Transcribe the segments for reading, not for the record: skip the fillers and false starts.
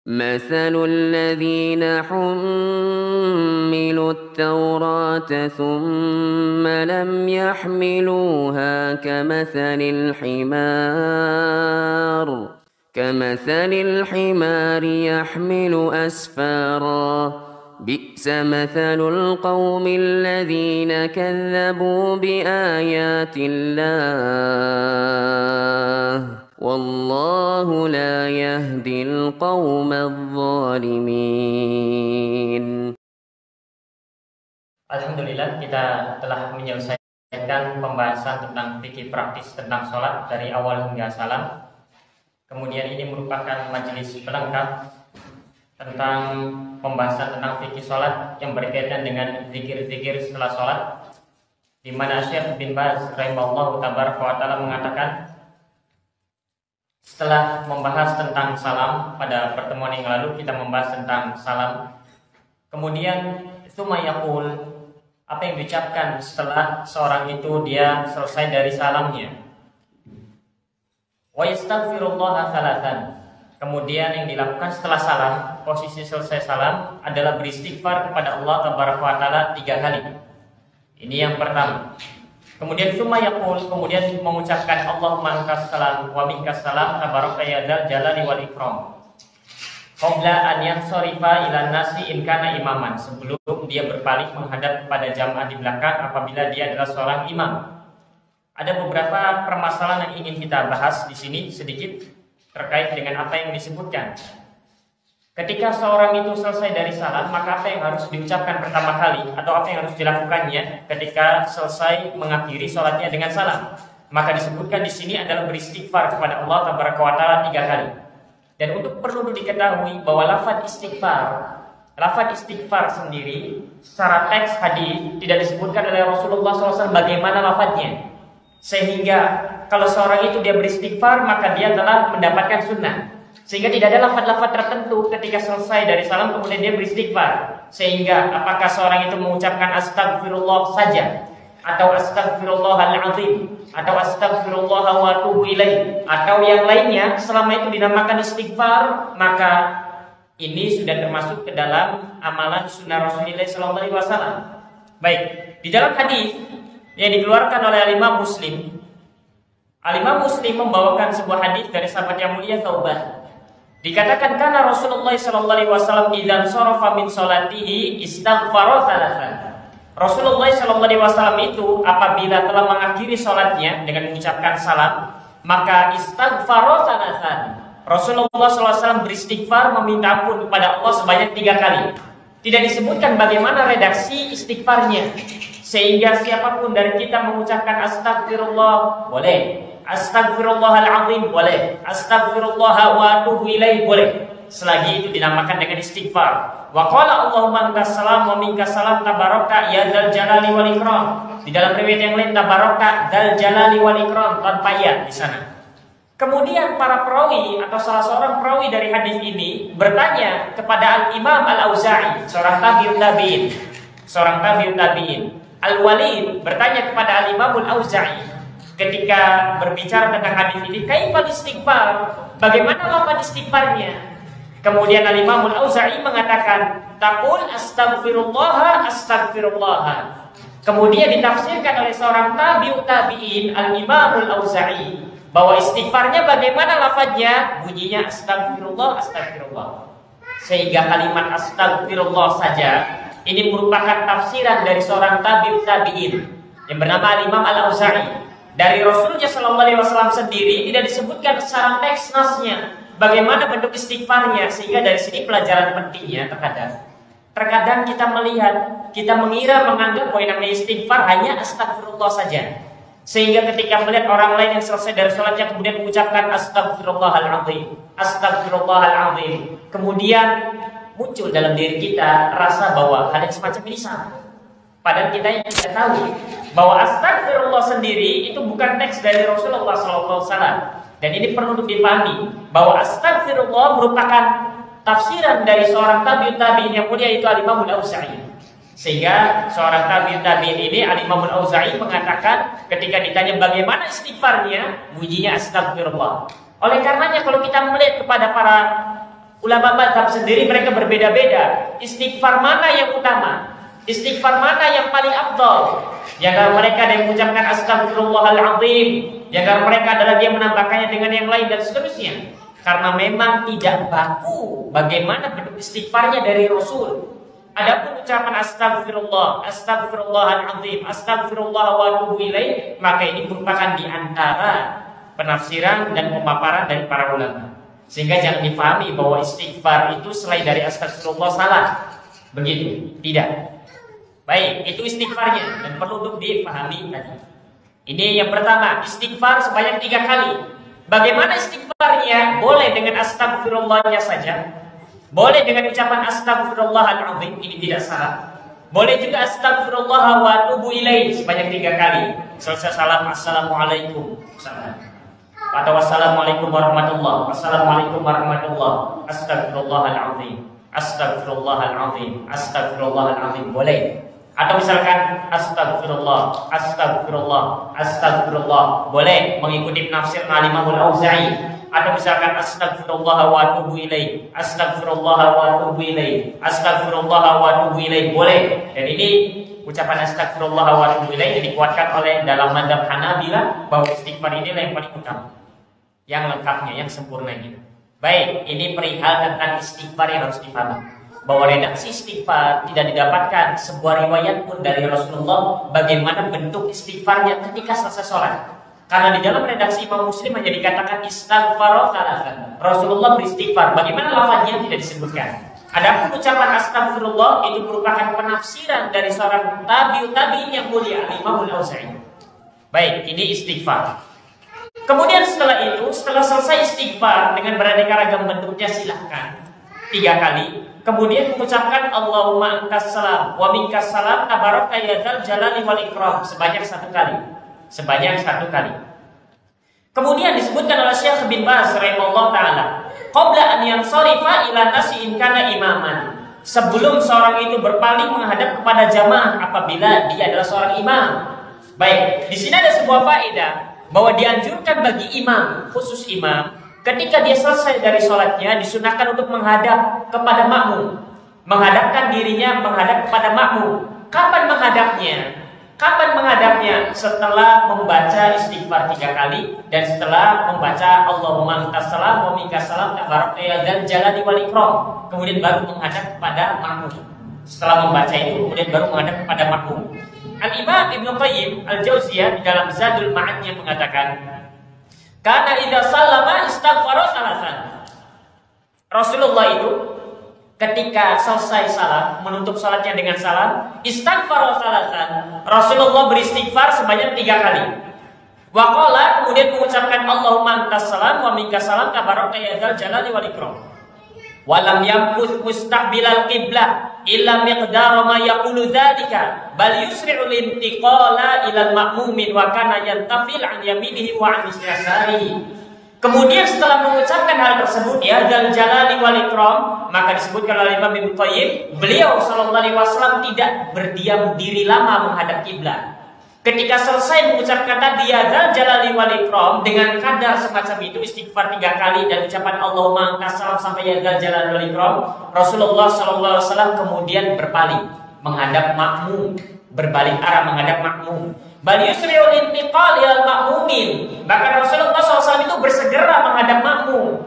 مثل الذين حملوا التوراة ثم لم يحملوها كمثل الحمار يحمل أسفارا بئس مثل القوم الذين كذبوا بآيات الله والله لا يهدي القوم الظالمين. Alhamdulillah, kita telah menyelesaikan pembahasan tentang fikih praktis tentang sholat dari awal hingga salam. Kemudian ini merupakan majelis pelengkap tentang pembahasan tentang fikih sholat yang berkaitan dengan zikir-zikir setelah sholat, di mana Syekh bin Baz rahimahullah taala mengatakan, setelah membahas tentang salam pada pertemuan yang lalu, kita membahas tentang salam. Kemudian tsumma yaqul, apa yang diucapkan setelah seorang itu dia selesai dari salamnya. Wa yastaghfirullah thalathan. Kemudian yang dilakukan setelah salam, posisi selesai salam adalah beristighfar kepada Allah taala 3 kali. Ini yang pertama. Kemudian tsumma yaqul, kemudian mengucapkan Allahumma ankas salam wa minkas salam tabaraka ya dzal jalali wal ikram. Qabla an yansarifa ila nasi in kana imaman, sebelum dia berpaling menghadap kepada jamaah di belakang apabila dia adalah seorang imam. Ada beberapa permasalahan yang ingin kita bahas di sini sedikit terkait dengan apa yang disebutkan. Ketika seorang itu selesai dari salam, maka apa yang harus diucapkan pertama kali atau apa yang harus dilakukannya ketika selesai mengakhiri sholatnya dengan salam? Maka disebutkan di sini adalah beristighfar kepada Allah taala 3 kali. Dan untuk perlu diketahui bahwa lafaz istighfar sendiri secara teks hadis tidak disebutkan oleh Rasulullah SAW bagaimana lafaznya, sehingga kalau seorang itu dia beristighfar maka dia telah mendapatkan sunnah. Sehingga tidak ada lafaz-lafaz tertentu ketika selesai dari salam kemudian dia beristighfar. Sehingga apakah seorang itu mengucapkan astagfirullah saja, atau astagfirullahal azim, atau astagfirullah wa atubu ilaih, atau yang lainnya, selama itu dinamakan istighfar, maka ini sudah termasuk ke dalam amalan sunnah Rasulullah SAW. Baik, di dalam hadis yang dikeluarkan oleh Al-Imam Muslim membawakan sebuah hadis dari sahabat yang mulia Thauban. Dikatakan karena Rasulullah SAW idzan sharafa min sholatihi istaghfara thalathan. Rasulullah SAW itu apabila telah mengakhiri sholatnya dengan mengucapkan salam, maka istaghfara thalathan. Rasulullah SAW beristighfar meminta ampun kepada Allah sebanyak 3 kali. Tidak disebutkan bagaimana redaksi istighfarnya, sehingga siapapun dari kita mengucapkan astagfirullah boleh, astagfirullahal azim boleh, astagfirullah wa atubu ilaih boleh, selagi itu dinamakan dengan istighfar. Wa qala Allahumma antas salam wa minkas salam tabaraka ya dzal jalali wal ikram. Di dalam riwayat yang lain tabaraka dzal jalali wal ikram tanpa ya di sana. Kemudian para perawi atau salah seorang perawi dari hadis ini bertanya kepada Al-Imam Al-Auza'i, seorang tabi'ut tabi'in. Al-Walid bertanya kepada Al-Imam Al-Auza'i ketika berbicara tentang hadis ini, kaifal istighfar? Bagaimana lafaz istighfarnya? Kemudian Al-Imam Al-Auza'i mengatakan, taqul astagfirullah. Kemudian ditafsirkan oleh seorang tabi'ut tabi'in, Al-Imam Al-Auza'i, bahwa istighfarnya bagaimana lafaznya? Bunyinya astagfirullah. Sehingga kalimat astagfirullah saja ini merupakan tafsiran dari seorang tabi'ut tabi'in yang bernama Al-Imam Al-Auza'i. Dari Rasulullah SAW sendiri tidak disebutkan secara teks nasnya bagaimana bentuk istighfarnya, sehingga dari sini pelajaran pentingnya terkadang kita menganggap bahwa yang namanya istighfar hanya astagfirullah saja, sehingga ketika melihat orang lain yang selesai dari sholatnya kemudian mengucapkan astagfirullahaladzim, kemudian muncul dalam diri kita rasa bahwa hal yang semacam ini salah. Padahal kita yang tidak tahu bahwa astagfirullah sendiri itu bukan teks dari Rasulullah SAW. Dan ini perlu dipahami bahwa astagfirullah merupakan tafsiran dari seorang tabi'ut tabi'in yang mulia, itu Al-Imam Al-Auza'i. Sehingga seorang tabi'ut tabi'in ini Al-Imam Al-Auza'i mengatakan ketika ditanya bagaimana istighfarnya, bunyinya astagfirullah. Oleh karenanya kalau kita melihat kepada para Ulama mazhab sendiri mereka berbeda-beda. Istighfar mana yang utama? Istighfar mana yang paling afdal? Di antara mereka ada yang mengucapkan astagfirullahaladzim, di antara mereka adalah dia menambahkannya dengan yang lain dan seterusnya. Karena memang tidak baku bagaimana bentuk istighfarnya dari Rasul. Adapun ucapan astagfirullah, astagfirullahaladzim, astagfirullah wa atubu ilaih, maka ini merupakan di antara penafsiran dan pemaparan dari para ulama. Sehingga jangan difahami bahwa istighfar itu selain dari astagfirullah salah. Begitu, tidak. Baik, itu istighfarnya dan perlu untuk dipahami tadi. Ini yang pertama, istighfar sebanyak 3 kali. Bagaimana istighfarnya? Boleh dengan astagfirullahnya saja. Boleh dengan ucapan astagfirullahaladzim, ini tidak salah. Boleh juga astagfirullah wa atubu ilaih sebanyak 3 kali. Selesai salam, assalamualaikum. Atau wassalamualaikum warahmatullah, wassalamualaikum warahmatullah, astagfirullahaladzim, astagfirullahaladzim, astagfirullahaladzim, boleh. Atau misalkan astagfirullah, astagfirullah, astagfirullah, boleh mengikuti penafsir Al-Imam Al-Auza'i. Atau misalkan astagfirullah wa atubu ilaih, astagfirullah wa atubu ilaih, astagfirullah wa atubu ilaih, boleh. Dan ini ucapan astagfirullah wa atubu ilaih dikuatkan oleh dalam mazhab Hanabilah bahwa istighfar ini yang paling utama, yang lengkapnya, yang sempurnanya. Baik, ini perihal tentang istighfar yang harus dipahami. Bahwa redaksi istighfar tidak didapatkan sebuah riwayat pun dari Rasulullah bagaimana bentuk istighfarnya ketika selesai sholat. Karena di dalam redaksi Imam Muslim hanya dikatakan istighfar thalathan. Rasulullah beristighfar. Bagaimana lafaznya tidak disebutkan. Adapun ucapan astagfirullah itu merupakan penafsiran dari seorang tabi'in yang mulia, Imam Al-Auza'i. Baik, ini istighfar. Kemudian setelah itu, setelah selesai istighfar dengan beraneka ragam bentuknya, silahkan 3 kali. Kemudian mengucapkan Allahumma antas salam wa minkas salam tabaraka ya dzal jalali wal ikram sebanyak 1 kali. Sebanyak 1 kali. Kemudian disebutkan oleh Syekh bin Baz rahimahullah taala, qabla an yansarifa ila nasi in kana imaman. Sebelum seorang itu berpaling menghadap kepada jamaah apabila dia adalah seorang imam. Baik, di sini ada sebuah faedah bahwa dianjurkan bagi imam, khusus imam, ketika dia selesai dari sholatnya disunahkan untuk menghadap kepada makmum, menghadapkan dirinya menghadap kepada makmum. Kapan menghadapnya? Kapan menghadapnya? Setelah membaca istighfar 3 kali dan setelah membaca Allahumma antas salam wa minkas salam tabaraka ya dzal jalali wal ikram. Kemudian baru menghadap kepada makmum. Setelah membaca itu kemudian baru menghadap kepada makmum. Al-Imam Ibnu Qayyim Al-Jauziyah di dalam Zadul Ma'adnya mengatakan, karena idza sallama istaghfara thalathan. Rasulullah itu ketika selesai salat, menutup salatnya dengan salam, istaghfara thalathan. Rasulullah beristighfar sebanyak 3 kali. Wa qala, kemudian mengucapkan Allahumma antas salam wa minkas salam tabaraka ya dzal jalali wal ikram. Wa lam yamkuth mustaqbilal qiblah illa miqdara ma yaqulu dzalika bal yusri'u lintiqala ila al-ma'mumin wa kana yantafil an yaminihi wa an yasarihi. Kemudian setelah mengucapkan hal tersebut ya dzal jalali wal ikram, maka disebutkan oleh Imam Ibnu Qayyim, beliau sallallahu alaihi wasallam tidak berdiam diri lama menghadap kiblat. Ketika selesai mengucapkan tadi ya dzal jalali wal ikram dengan kadar semacam itu, istighfar 3 kali dan ucapan Allahumma antas salam sampai ya dzal jalali wal ikram, Rasulullah sallallahu alaihi wasallam kemudian berpaling menghadap makmum, berbalik arah menghadap makmum. Bal yusri'u lintiqal ilal makmumin. Bahkan Rasulullah SAW itu bersegera menghadap makmum.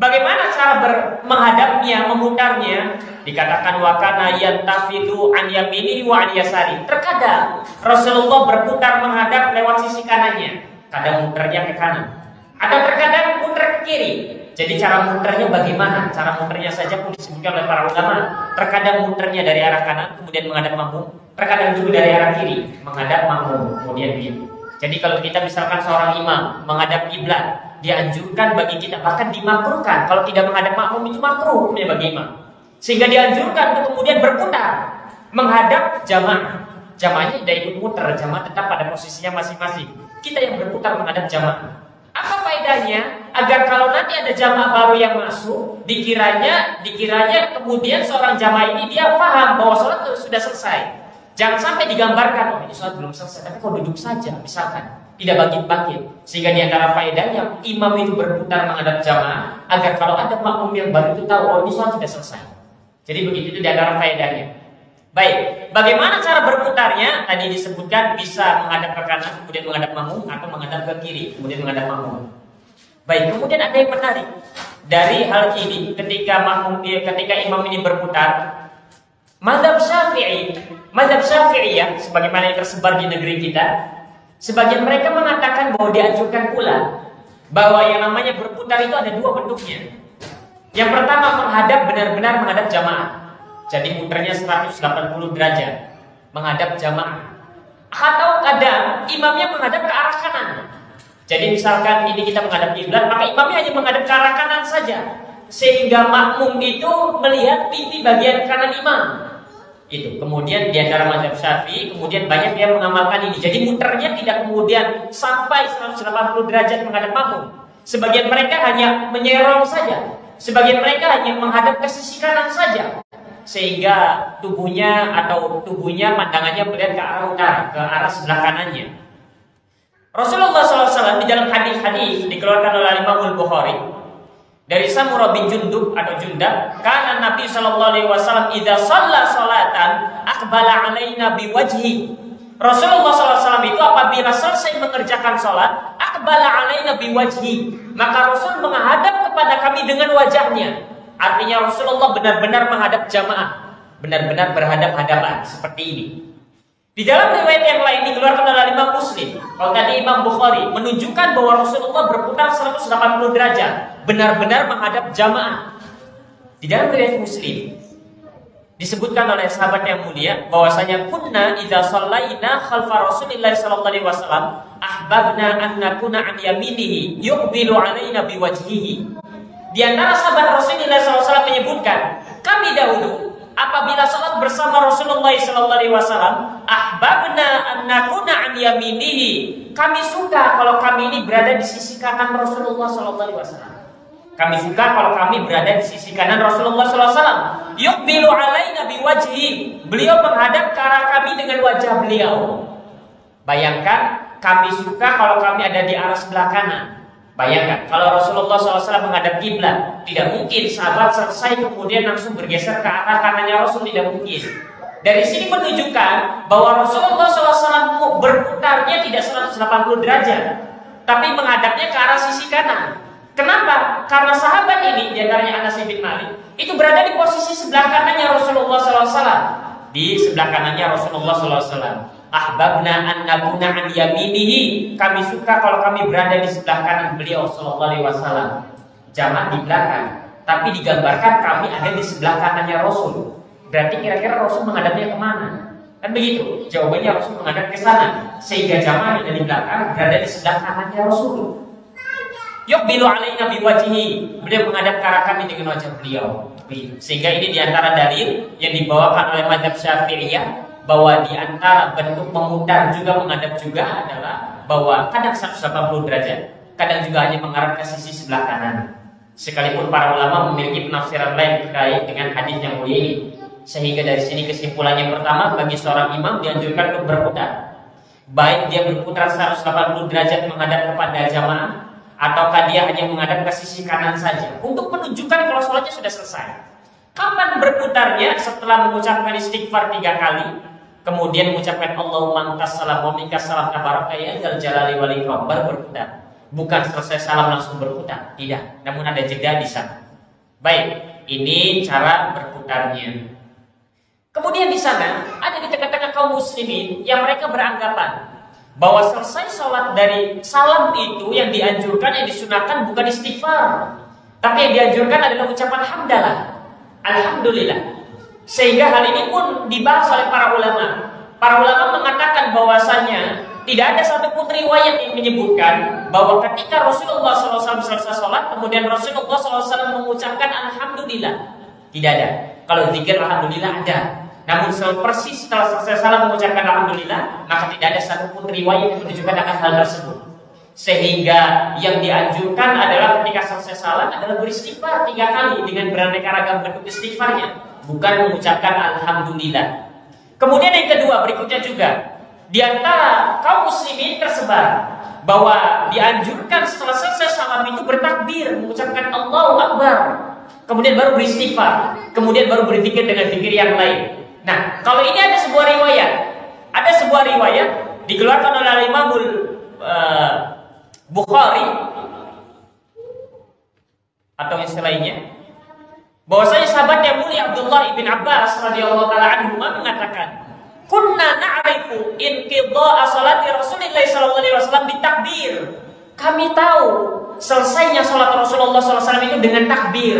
Bagaimana cara menghadapnya, memutarnya? Dikatakan wa kana yantafidu an yaminihi wa an yasari. Terkadang Rasulullah berputar menghadap lewat sisi kanannya, kadang muternya ke kanan, atau terkadang muter ke kiri. Jadi cara muternya bagaimana? Cara muternya saja pun disebutkan oleh para ulama. Terkadang muternya dari arah kanan kemudian menghadap makmum, terkadang juga dari arah kiri menghadap makmum kemudian begitu. Jadi kalau kita misalkan seorang imam menghadap kiblat, dianjurkan bagi kita, bahkan dimakruhkan kalau tidak menghadap makmum, itu makruh hukumnya bagi imam. Sehingga dianjurkan untuk kemudian berputar menghadap jamaah. Jamaahnya tidak ikut muter, jamaah tetap pada posisinya masing-masing. Kita yang berputar menghadap jamaah. Apa faedahnya? Agar kalau nanti ada jamaah baru yang masuk, dikiranya kemudian seorang jamaah ini dia paham bahwa sholat sudah selesai. Jangan sampai digambarkan, oh ini sholat belum selesai, tapi kok duduk saja misalkan. tidak bangkit-bangkit. Sehingga di antara faedahnya imam itu berputar menghadap jamaah agar kalau ada makmum yang baru itu tahu, oh ini sholat sudah selesai. Jadi begitu itu di antara faedahnya. Baik, bagaimana cara berputarnya? Tadi disebutkan bisa menghadap ke kanan, kemudian menghadap makmum, atau menghadap ke kiri, kemudian menghadap makmum. Baik, kemudian ada yang menarik dari hal ini ketika imam ini berputar. Mazhab Syafi'i ya, sebagaimana yang tersebar di negeri kita, sebagian mereka mengatakan bahwa dianjurkan pula bahwa yang namanya berputar itu ada dua bentuknya. Yang pertama benar-benar menghadap jamaah. Jadi muternya 180 derajat menghadap jamaah. Atau kadang imamnya menghadap ke arah kanan. Jadi misalkan ini kita menghadap kiblat, maka imamnya hanya menghadap ke arah kanan saja, sehingga makmum itu melihat pipi bagian kanan imam. Itu. Kemudian di antara mazhab Syafi'i, kemudian banyak yang mengamalkan ini. Jadi muternya tidak kemudian sampai 180 derajat menghadap makmum. Sebagian mereka hanya menyerong saja. Sebagian mereka hanya menghadap ke sisi kanan saja. Sehingga tubuhnya pandangannya melihat ke arah utara, ke arah sebelah kanannya. Rasulullah SAW di dalam hadis-hadis dikeluarkan oleh Imam Al-Bukhari dari Samurah bin Jundub atau Jundab, karena Nabi SAW idza shalla salatan aqbala alaina biwajhi. Rasulullah SAW itu apabila selesai mengerjakan sholat, aqbala alaina biwajhi, maka Rasul menghadap kepada kami dengan wajahnya. Artinya Rasulullah benar-benar menghadap jamaah, benar-benar berhadap-hadapan seperti ini. Di dalam riwayat yang lain dikeluarkan oleh Imam Muslim, kalau tadi Imam Bukhari menunjukkan bahwa Rasulullah berputar 180 derajat, benar-benar menghadap jamaah. Di dalam riwayat Muslim disebutkan oleh sahabat yang mulia bahwasanya kunna idza shallaina khalfa Rasulillah sallallahu alaihi wasallam ahbabna an nakuna an yaminihi yuqbilu alaina biwajhihi. Di antara sahabat Rasulullah SAW menyebutkan, kami dahulu apabila salat bersama Rasulullah SAW, ahbabna an nakuna an yaminihi, kami suka kalau kami ini berada di sisi kanan Rasulullah SAW. Kami suka kalau kami berada di sisi kanan Rasulullah SAW. Yuqbilu alaina biwajhi, beliau menghadap ke arah kami dengan wajah beliau. Bayangkan, kami suka kalau kami ada di arah sebelah kanan. Bayangkan, kalau Rasulullah SAW menghadap kiblat, tidak mungkin sahabat selesai kemudian langsung bergeser ke arah kanannya Rasul, tidak mungkin. Dari sini menunjukkan bahwa Rasulullah SAW berputarnya tidak 180 derajat, tapi menghadapnya ke arah sisi kanan. Kenapa? Karena sahabat ini, diantaranya Anas bin Malik, itu berada di posisi sebelah kanannya Rasulullah SAW. Di sebelah kanannya Rasulullah SAW. Ahbabna an nakuna an yaminihi, kami suka kalau kami berada di sebelah kanan beliau sallallahu alaihi wasallam. Jamaah di belakang, tapi digambarkan kami ada di sebelah kanannya Rasul. Berarti kira-kira Rasul menghadapnya kemana? Kan begitu. Jawabannya Rasul menghadap ke sana, sehingga jamaah yang ada di belakang berada di sebelah kanannya Rasul. Yuqbilu alaina biwajhihi, beliau menghadap ke arah kami dengan wajah beliau. Sehingga ini diantara dalil yang dibawakan oleh mazhab Syafi'iyah, bahwa di antara bentuk memutar juga menghadap juga adalah bahwa kadang 180 derajat, kadang juga hanya mengarah ke sisi sebelah kanan. Sekalipun para ulama memiliki penafsiran lain terkait dengan hadis yang mulia ini. Sehingga dari sini kesimpulan yang pertama, bagi seorang imam dianjurkan untuk berputar. Baik dia berputar 180 derajat menghadap kepada jamaah, ataukah dia hanya menghadap ke sisi kanan saja, untuk menunjukkan kalau sholatnya sudah selesai. Kapan berputarnya? Setelah mengucapkan istighfar 3 kali, kemudian mengucapkan Allahumma antas salam wa minkas salam tabaraka ya dzal jalali wal ikram, baru berputar. Bukan selesai salam langsung berputar, tidak. Namun ada jeda di sana. Baik, ini cara berputarnya. Kemudian di sana ada di tengah-tengah kaum muslimin yang mereka beranggapan bahwa selesai sholat dari salam itu yang dianjurkan, yang disunahkan bukan istighfar, tapi yang dianjurkan adalah ucapan hamdalah, alhamdulillah. Sehingga hal ini pun dibahas oleh para ulama. Para ulama mengatakan bahwasanya tidak ada satupun riwayat yang menyebutkan bahwa ketika Rasulullah SAW selesai sholat, kemudian Rasulullah SAW mengucapkan alhamdulillah. Tidak ada. Kalau zikir alhamdulillah ada. Namun persis setelah selesai salam mengucapkan alhamdulillah, maka tidak ada satupun riwayat yang menunjukkan akan hal tersebut. Sehingga yang dianjurkan adalah ketika selesai salam adalah beristighfar 3 kali dengan beraneka ragam bentuk istighfarnya, bukan mengucapkan alhamdulillah. Kemudian yang kedua berikutnya juga, di antara kaum muslimin tersebar bahwa dianjurkan setelah selesai salam itu bertakbir, mengucapkan Allahu Akbar, kemudian baru beristighfar, kemudian baru berzikir dengan zikir yang lain. Nah, kalau ini ada sebuah riwayat dikeluarkan oleh Imamul Bukhari atau istilahnya bahwasanya sahabat yang mulia Abdullah bin Abbas radhiyallahu taala anhu mengatakan, "Kunna na'rifu inqidha'a salati Rasulillah sallallahu alaihi wasallam bitakbir." Kami tahu selesainya salat Rasulullah sallallahu alaihi wasallam itu dengan takbir.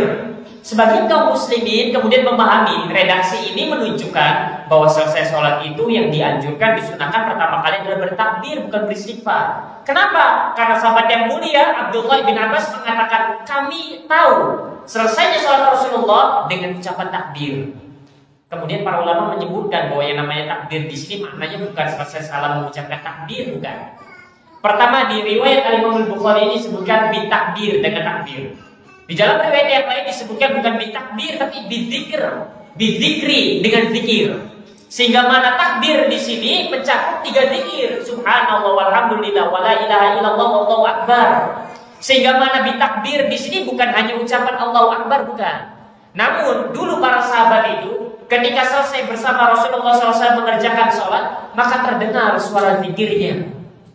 Sebagian kaum muslimin kemudian memahami redaksi ini menunjukkan bahwa selesai sholat itu yang dianjurkan, disunahkan pertama kali adalah bertakbir, bukan beristighfar. Kenapa? Karena sahabat yang mulia Abdullah bin Abbas mengatakan, kami tahu selesainya sholat Rasulullah dengan ucapan takbir. Kemudian para ulama menyebutkan bahwa yang namanya takbir di sini maknanya bukan selesai salam mengucapkan takbir, bukan. Pertama, di riwayat Al-Imam Al-Bukhari ini disebutkan bitakbir, dengan takbir. Di dalam riwayat yang lain disebutkan bukan bitakbir tapi bizikri, dengan zikir. Sehingga mana takbir di sini mencakup 3 zikir, subhanallah walhamdulillah wala ilaha illallah wallahu akbar. Sehingga mana bitakbir di sini bukan hanya ucapan Allahu akbar, bukan. Namun dulu para sahabat itu ketika selesai bersama Rasulullah SAW mengerjakan sholat, maka terdengar suara zikirnya.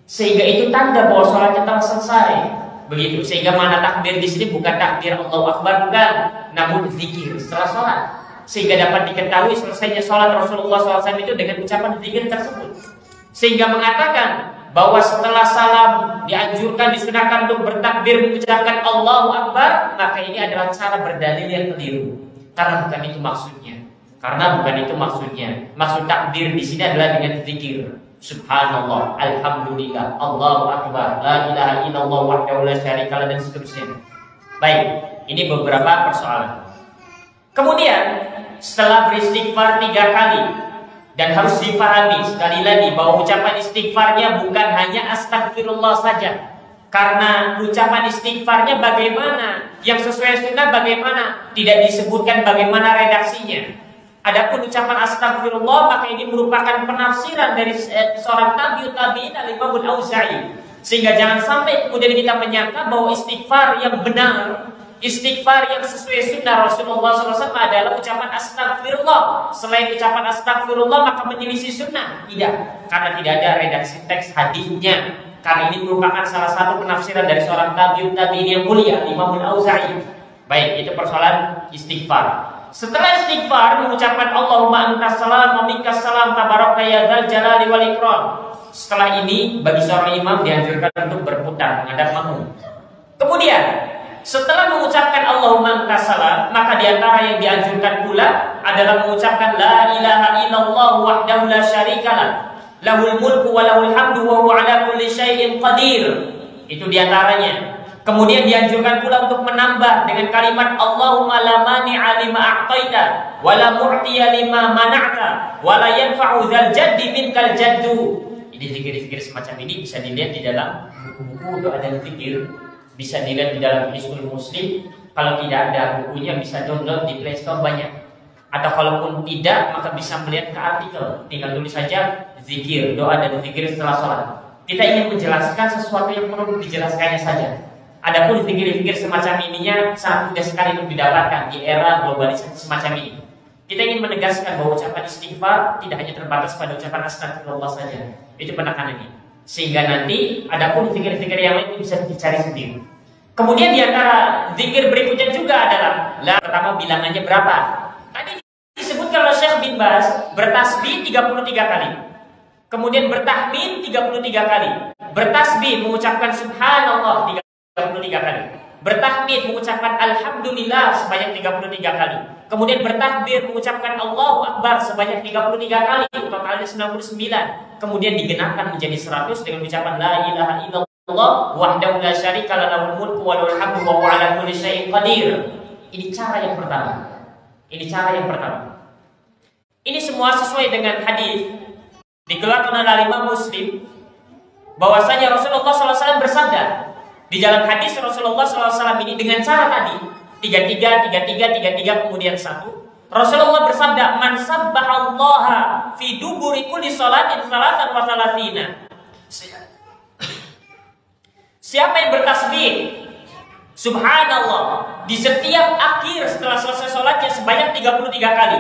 Sehingga itu tanda bahwa sholatnya telah selesai. Begitu, sehingga mana takbir di sini bukan takbir Allahu Akbar, bukan, namun zikir setelah sholat, sehingga dapat diketahui selesainya sholat Rasulullah SAW itu dengan ucapan zikir tersebut. Sehingga mengatakan bahwa setelah salam dianjurkan, disunahkan untuk bertakbir mengucapkan Allahu Akbar, maka ini adalah cara berdalil yang keliru, karena bukan itu maksudnya. Maksud takbir di sini adalah dengan zikir. Subhanallah, alhamdulillah, Allahu akbar, la ilaha illallah wahdahu la syarikalah, dan seterusnya. Baik, ini beberapa persoalan. Kemudian setelah beristighfar 3 kali, dan harus dipahami sekali lagi bahwa ucapan istighfarnya bukan hanya astagfirullah saja. Karena ucapan istighfarnya bagaimana, yang sesuai sunnah bagaimana, tidak disebutkan bagaimana redaksinya. Adapun ucapan astagfirullah, maka ini merupakan penafsiran dari seorang tabi'in Al-Imam Al-Auza'i. Sehingga jangan sampai kemudian kita menyangka bahwa istighfar yang benar, istighfar yang sesuai sunnah Rasulullah SAW adalah ucapan astagfirullah. Selain ucapan astagfirullah maka menyelisih sunnah. Tidak, karena tidak ada redaksi teks hadisnya. Karena ini merupakan salah satu penafsiran dari seorang tabi'in yang mulia, Imam Al-Auza'i. Baik, itu persoalan istighfar. Setelah istighfar mengucapkan Allahumma antas salam wa minkas salam tabaraka ya dzal jalali wal ikram. Setelah ini bagi seorang imam dianjurkan untuk berputar menghadap makmum. Kemudian setelah mengucapkan Allahumma antas salam, maka diantara yang dianjurkan pula adalah mengucapkan la ilaha illallah wahdahu la syarikalah, lahul mulku wa lahul hamdu wa huwa ala kulli syai'in qadir. Itu diantaranya. Kemudian dianjurkan pula untuk menambah dengan kalimat Allahumma la mani'a lima a'taita wa la mu'tiya lima mana'ta wa la yanfa'u dzal jaddi minkal jaddu. Ini zikir-zikir semacam ini bisa dilihat di dalam buku-buku doa dan zikir, bisa dilihat di dalam Hisnul Muslim. Kalau tidak ada bukunya bisa download di Play Store banyak. Atau kalaupun tidak maka bisa melihat ke artikel, tinggal tulis saja zikir, doa dan zikir setelah sholat. Kita ingin menjelaskan sesuatu yang perlu dijelaskannya saja. Adapun zikir-zikir semacam ininya sangat mudah sekali untuk didapatkan di era globalisasi semacam ini. Kita ingin menegaskan bahwa ucapan istighfar tidak hanya terbatas pada ucapan astagfirullah saja. Itu penekanannya. Sehingga nanti adapun zikir-zikir yang lain bisa dicari sendiri. Kemudian di antara zikir berikutnya juga adalah pertama bilangannya berapa? Tadi disebutkan oleh Syekh bin Baz bertasbih 33 kali. Kemudian bertahmid 33 kali. Bertasbih mengucapkan subhanallah 33 kali. Bertahmid mengucapkan alhamdulillah sebanyak 33 kali. Kemudian bertakbir mengucapkan Allahu Akbar sebanyak 33 kali, totalnya 99. Kemudian digenapkan menjadi 100 dengan ucapan la ilaha illallah wahdahu la syarikalah lahul mulku wa lahul hamdu wa huwa ala kulli syai'in qadir. Ini cara yang pertama. Ini semua sesuai dengan hadis dikeluarkan oleh Imam Muslim bahwasanya Rasulullah SAW bersabda di dalam hadis Rasulullah SAW ini dengan cara tadi 33 kemudian 1. Rasulullah bersabda, man sabbahallaha fi duburi kulli salatin salatan wa salatina. Siapa yang bertasbih subhanallah di setiap akhir setelah selesai sholatnya sebanyak 33 kali.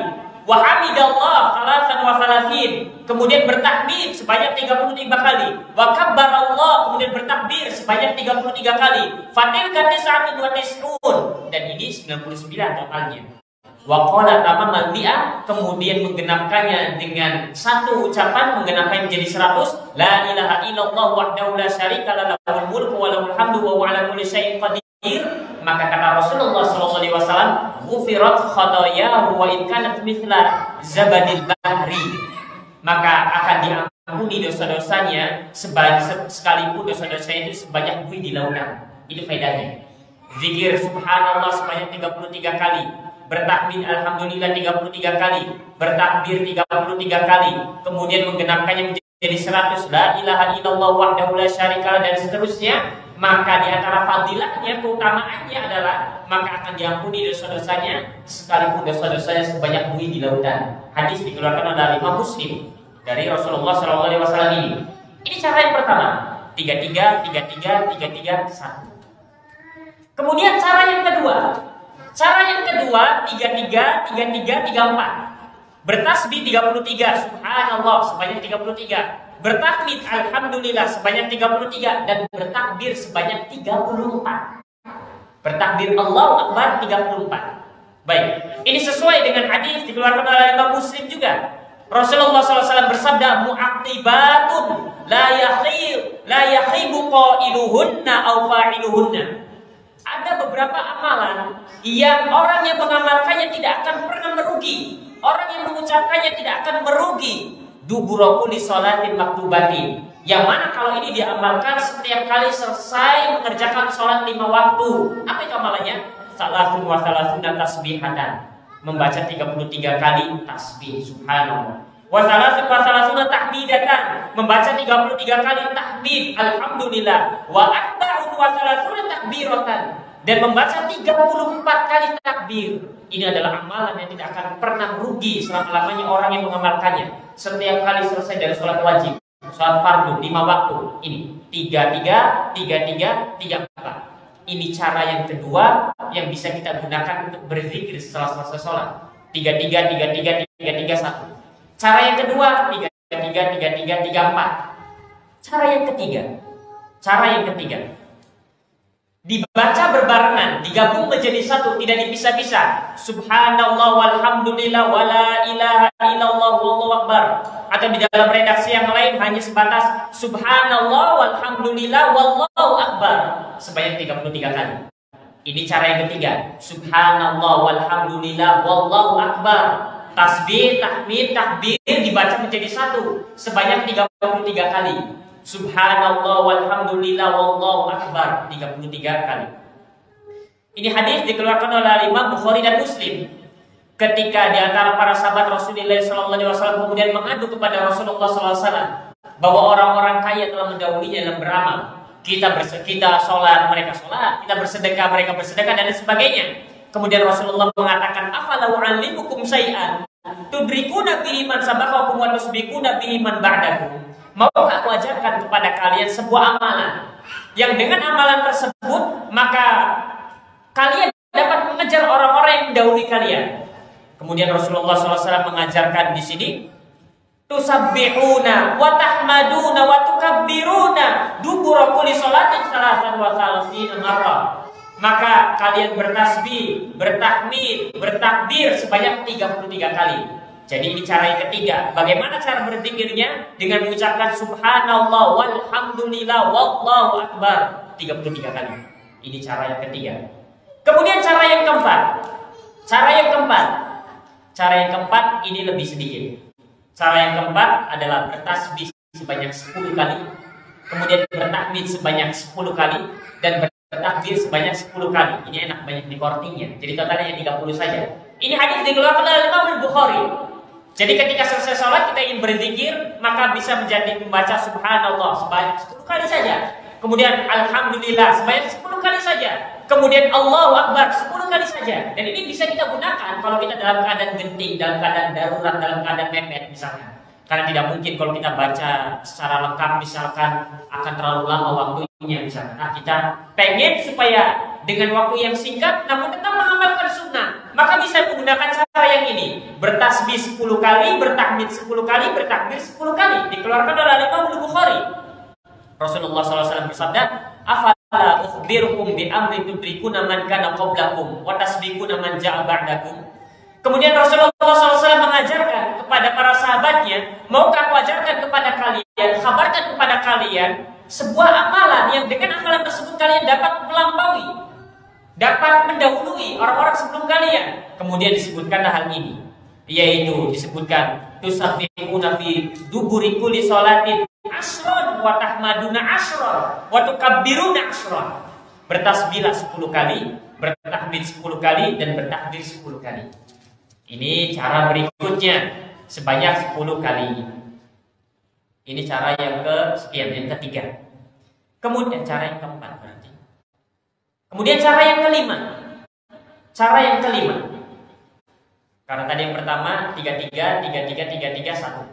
Wa hamidallah salatan wa salasin, kemudian bertakbir sebanyak 33 kali. Wa kabbarallah, kemudian bertakbir sebanyak 33 kali. Fatilka tis'atun wa tis'un, dan ini 99 totalnya. Wa qala tamamal mi'ah, kemudian menggenapkannya dengan satu ucapan, menggenapkannya menjadi 100. La ilaha illallah wahdahu la syarika lahu, lahul mulku wa lahul hamdu wa huwa ala kulli syai'in qadir. Maka kata Rasulullah SAW, ghufirat khatayahu wa in kanat mithla zabadil bahri, maka akan diampuni dosa-dosanya sekalipun dosa-dosanya itu sebanyak buih di lautan. Itu faedahnya. Zikir subhanallah sebanyak 33 kali, bertakbir alhamdulillah 33 kali, bertakbir 33 kali, kemudian menggenapkannya menjadi 100, la ilaha illallah wahdahu la syarika, dan seterusnya. Maka di antara fadilahnya, keutamaannya adalah maka akan diampuni dosa-dosanya sekalipun dosa-dosanya sebanyak buih di lautan. Hadis dikeluarkan oleh Imam Muslim dari Rasulullah SAW ini. Ini cara yang pertama, 33, 33, 33, 1. Kemudian cara yang kedua, 33, 33, 34. Bertasbih 33, subhanallah sebanyak 33. Bertakbir alhamdulillah sebanyak 33, dan bertakbir sebanyak 34. Bertakbir Allahu Akbar 34. Baik, ini sesuai dengan hadis dikeluarkan oleh Imam Muslim juga. Rasulullah SAW bersabda, mu'aqibatun la yakhibu qailuhunna aw fa'iluhunna. Ada beberapa amalan yang orang yang mengamalkannya tidak akan pernah merugi. Orang yang mengucapkannya tidak akan merugi. Dubura kulli sholatin maktubatin, yang mana kalau ini diamalkan setiap kali selesai mengerjakan sholat 5 waktu. Apa itu amalannya? Salasun wa salasuna tasbihatan, membaca 33 kali tasbih subhanallah. Wa salasun wa salasuna tahmidatan, membaca 33 kali tahmid alhamdulillah. Wa arba'un wa salasuna takbiratan, dan membaca 34 kali takbir. Ini adalah amalan yang tidak akan pernah rugi selama-lamanya orang yang mengamalkannya. Setiap kali selesai dari sholat wajib, sholat fardu 5 waktu, ini 33, 33, 34. Ini cara yang kedua yang bisa kita gunakan untuk berzikir setelah selesai sholat. 33, 33, 33, 1. Cara yang kedua 33, 33, 34. Cara yang ketiga dibaca berbarengan, digabung menjadi satu, tidak dipisah-pisah. Subhanallah walhamdulillah wala ilaha illallah wallahu akbar. Atau di dalam redaksi yang lain hanya sebatas subhanallah walhamdulillah wallahu akbar sebanyak 33 kali. Ini cara yang ketiga. Subhanallah walhamdulillah wallahu akbar. Tasbih, tahmid, takbir dibaca menjadi satu sebanyak 33 kali. Subhanallah walhamdulillah wallahu akbar 33 kali. Ini hadis dikeluarkan oleh Imam Bukhari dan Muslim. Ketika di antara para sahabat Rasulullah SAW kemudian mengadu kepada Rasulullah SAW bahwa orang-orang kaya telah mendahulunya dalam beramal. Kita sholat, mereka sholat. Kita bersedekah, mereka bersedekah, dan sebagainya. Kemudian Rasulullah mengatakan, afala u'allimukum syai'an tudrikuna bihi man sabaqakum wa tusbiquna bihi man ba'dakum. Maukah aku ajarkan kepada kalian sebuah amalan yang dengan amalan tersebut maka kalian dapat mengejar orang-orang yang mendahului kalian. Kemudian Rasulullah SAW mengajarkan di sini, tusabbihuna wa tahmaduna wa tukabbiruna dubura kulli sholatin salasan wa salasina marrah. Maka kalian bertasbih, bertahmid, bertakbir sebanyak 33 kali. Jadi ini cara yang ketiga. Bagaimana cara berzikirnya? Dengan mengucapkan subhanallah walhamdulillah wallahu akbar 33 kali. Ini cara yang ketiga. Kemudian cara yang keempat ini lebih sedikit. Cara yang keempat adalah bertasbih sebanyak 10 kali, kemudian bertahmid sebanyak 10 kali, dan bertakbir sebanyak 10 kali. Ini enak, banyak dikortingnya. Jadi totalnya 30 saja. Ini hadis dikeluarkan oleh Imam Bukhari. Jadi ketika selesai sholat kita ingin berzikir, maka bisa menjadi membaca subhanallah sebanyak 10 kali saja. Kemudian alhamdulillah sebanyak 10 kali saja. Kemudian Allahu Akbar 10 kali saja. Dan ini bisa kita gunakan kalau kita dalam keadaan genting, dalam keadaan darurat, dalam keadaan mepet misalnya. Karena tidak mungkin kalau kita baca secara lengkap misalkan akan terlalu lama waktu. waktunya misalkan. Nah, kita pengen supaya dengan waktu yang singkat namun tetap mengamalkan sunnah, maka bisa menggunakan cara yang ini. Bertasbih 10 kali, bertahmid 10 kali, bertakbir 10 kali. Dikeluarkan oleh Imam Bukhari. Rasulullah SAW bersabda, "Afala ukhbirukum bi amrin tudrikuna man kana qablakum wa tasbiquna man ja'a ba'dakum." Kemudian Rasulullah SAW mengajarkan kepada para sahabatnya, maukah aku ajarkan kepada kalian, kabarkan kepada kalian sebuah amalan yang dengan amalan tersebut kalian dapat melampaui, dapat mendahului orang-orang sebelum kalian. Kemudian disebutkanlah hal ini, yaitu disebutkan tusabbihuna fi duburi kulli sholatin asron wa tahmaduna asron wa tukabbiruna asron. Bertasbihlah 10 kali, bertahmid 10 kali, dan bertakbir 10 kali. Ini cara berikutnya sebanyak 10 kali. Ini cara yang kesekian, yang ketiga. Kemudian cara yang keempat berarti. Kemudian cara yang kelima. Cara yang kelima. Karena tadi yang pertama 33, 33, 33, 1.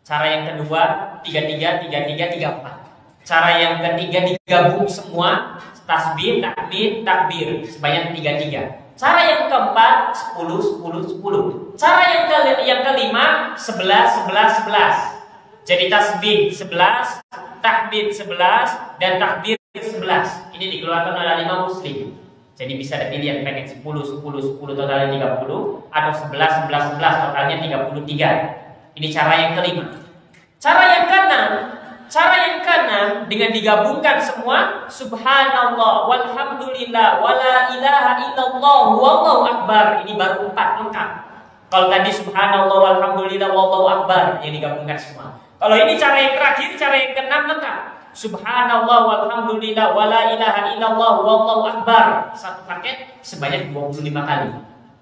Cara yang kedua 33, 33, 34. Cara yang ketiga digabung semua, tasbih, takbir, takbir sebanyak 33. Cara yang keempat 10, 10, 10. Cara yang kelima 11, 11, 11. Jadi tasbih 11, takbir 11, dan takbir 11. Ini dikeluarkan oleh Imam Muslim. Jadi bisa dipilih yang pengen 10, 10, 10 totalnya 30, atau 11, 11, 11 totalnya 33. Ini cara yang kelima. Cara yang keenam. Cara yang keenam dengan digabungkan semua, subhanallah walhamdulillah wala ilaha illallah wallahu akbar. Ini baru 4 lengkap. Kalau tadi subhanallah walhamdulillah wallahu akbar yang digabungkan semua. Kalau ini cara yang terakhir, cara yang keenam lengkap. Subhanallah walhamdulillah wala ilaha illallah wallahu akbar. Satu paket sebanyak 25 kali.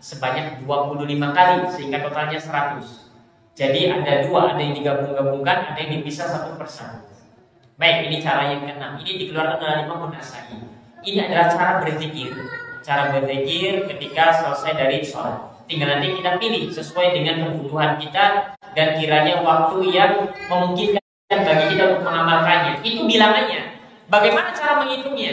Sebanyak 25 kali sehingga totalnya 100. Jadi ada dua, ada yang digabung-gabungkan, ada yang dipisah satu persatu. Baik, ini cara yang keenam. Ini dikeluarkan oleh Imam An-Nasa'i. Ini adalah cara berzikir. Cara berzikir ketika selesai dari sholat. Tinggal nanti kita pilih sesuai dengan kebutuhan kita dan kiranya waktu yang memungkinkan bagi kita untuk mengamalkannya. Itu bilangannya. Bagaimana cara menghitungnya?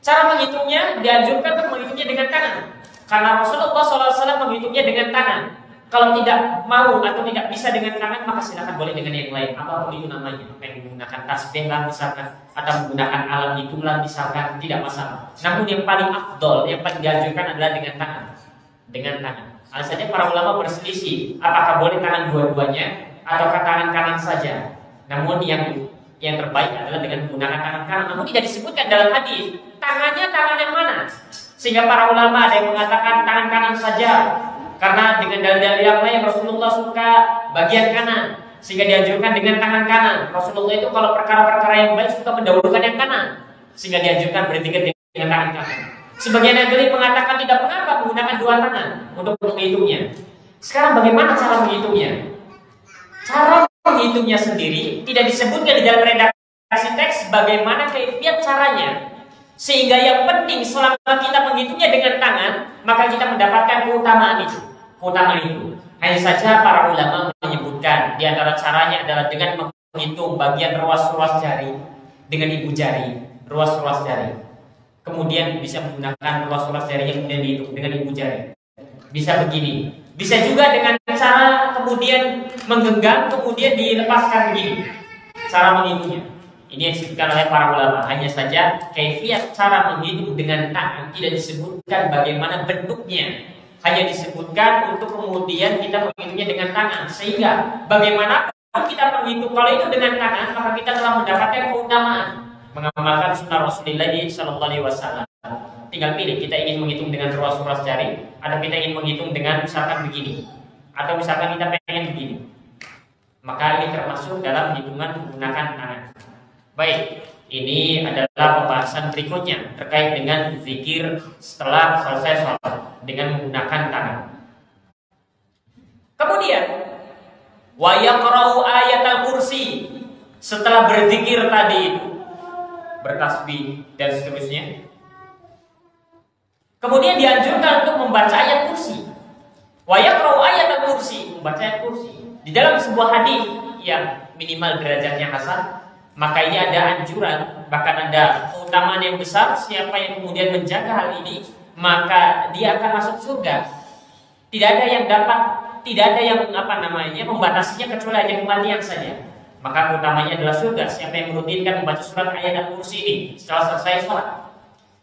Cara menghitungnya dianjurkan untuk menghitungnya dengan tangan. Karena Rasulullah SAW menghitungnya dengan tangan. Kalau tidak mau atau tidak bisa dengan tangan, maka silakan boleh dengan yang lain. Apapun itu namanya. Pengen menggunakan tasbih lah misalkan, atau menggunakan alat hitung lah misalkan, tidak masalah. Namun yang paling afdol, yang paling dianjurkan adalah dengan tangan. Dengan tangan. Alasannya para ulama berselisih, apakah boleh tangan dua-duanya atau tangan kanan saja. Namun yang terbaik adalah dengan menggunakan tangan kanan. Namun tidak disebutkan dalam hadis tangannya tangan yang mana. Sehingga para ulama ada yang mengatakan tangan kanan saja. Karena dengan dalil-dalil yang lain Rasulullah suka bagian kanan, sehingga dianjurkan dengan tangan kanan. Rasulullah itu kalau perkara-perkara yang baik suka mendahulukan yang kanan, sehingga dianjurkan berzikir dengan tangan kanan. Sebagian yang lain mengatakan tidak mengapa menggunakan dua tangan untuk menghitungnya. Sekarang bagaimana cara menghitungnya? Cara menghitungnya sendiri tidak disebutkan di dalam redaksi teks bagaimana kaifiat caranya. Sehingga yang penting selama kita menghitungnya dengan tangan, maka kita mendapatkan keutamaan itu. Keutamaan itu. Hanya saja para ulama menyebutkan di antara caranya adalah dengan menghitung bagian ruas-ruas jari dengan ibu jari, ruas-ruas jari. Kemudian bisa menggunakan ruas-ruas jari yang kemudian dihitung dengan ibu jari. Bisa begini. Bisa juga dengan cara kemudian menggenggam kemudian dilepaskan begini. Cara menghitungnya. Ini yang disebutkan oleh para ulama. Hanya saja kaifiat cara menghitung dengan tangan tidak disebutkan bagaimana bentuknya. Hanya disebutkan untuk kemudian kita menghitungnya dengan tangan. Sehingga bagaimana kita menghitung kalau itu dengan tangan, maka kita telah mendapatkan keutamaan mengamalkan sunnah Rasulullah SAW. Tinggal pilih, kita ingin menghitung dengan ruas-ruas jari, atau kita ingin menghitung dengan misalkan begini, atau misalkan kita pengen begini. Maka ini termasuk dalam hitungan menggunakan tangan. Baik, ini adalah pembahasan berikutnya terkait dengan zikir setelah selesai sholat dengan menggunakan tangan. Kemudian, wa yaqra'u ayatal kursi. Setelah berzikir tadi itu, bertasbih dan seterusnya, kemudian dianjurkan untuk membaca ayat kursi. Wa yaqra'u ayatal kursi, membaca ayat kursi. Di dalam sebuah hadis yang minimal derajatnya hasan, Maka ini ada anjuran, bahkan ada keutamaan yang besar. Siapa yang kemudian menjaga hal ini, maka dia akan masuk surga. Tidak ada yang membatasinya kecuali hanya kematian saja. Maka keutamanya adalah surga. Siapa yang merutinkan membaca surat ayat dan kursi ini setelah selesai sholat.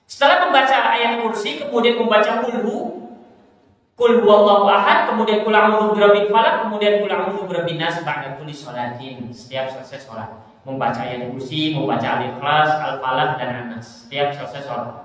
Setelah membaca ayat kursi, kemudian membaca Qul huwallahu ahad, kemudian qul a'udzu birabbil falaq, kemudian qul a'udzu birabbin nas ba'da kulli sholatin. Setiap selesai sholat membaca ayat kursi, membaca al-ikhlas, al-falaq dan an-nas setiap selesai sholat.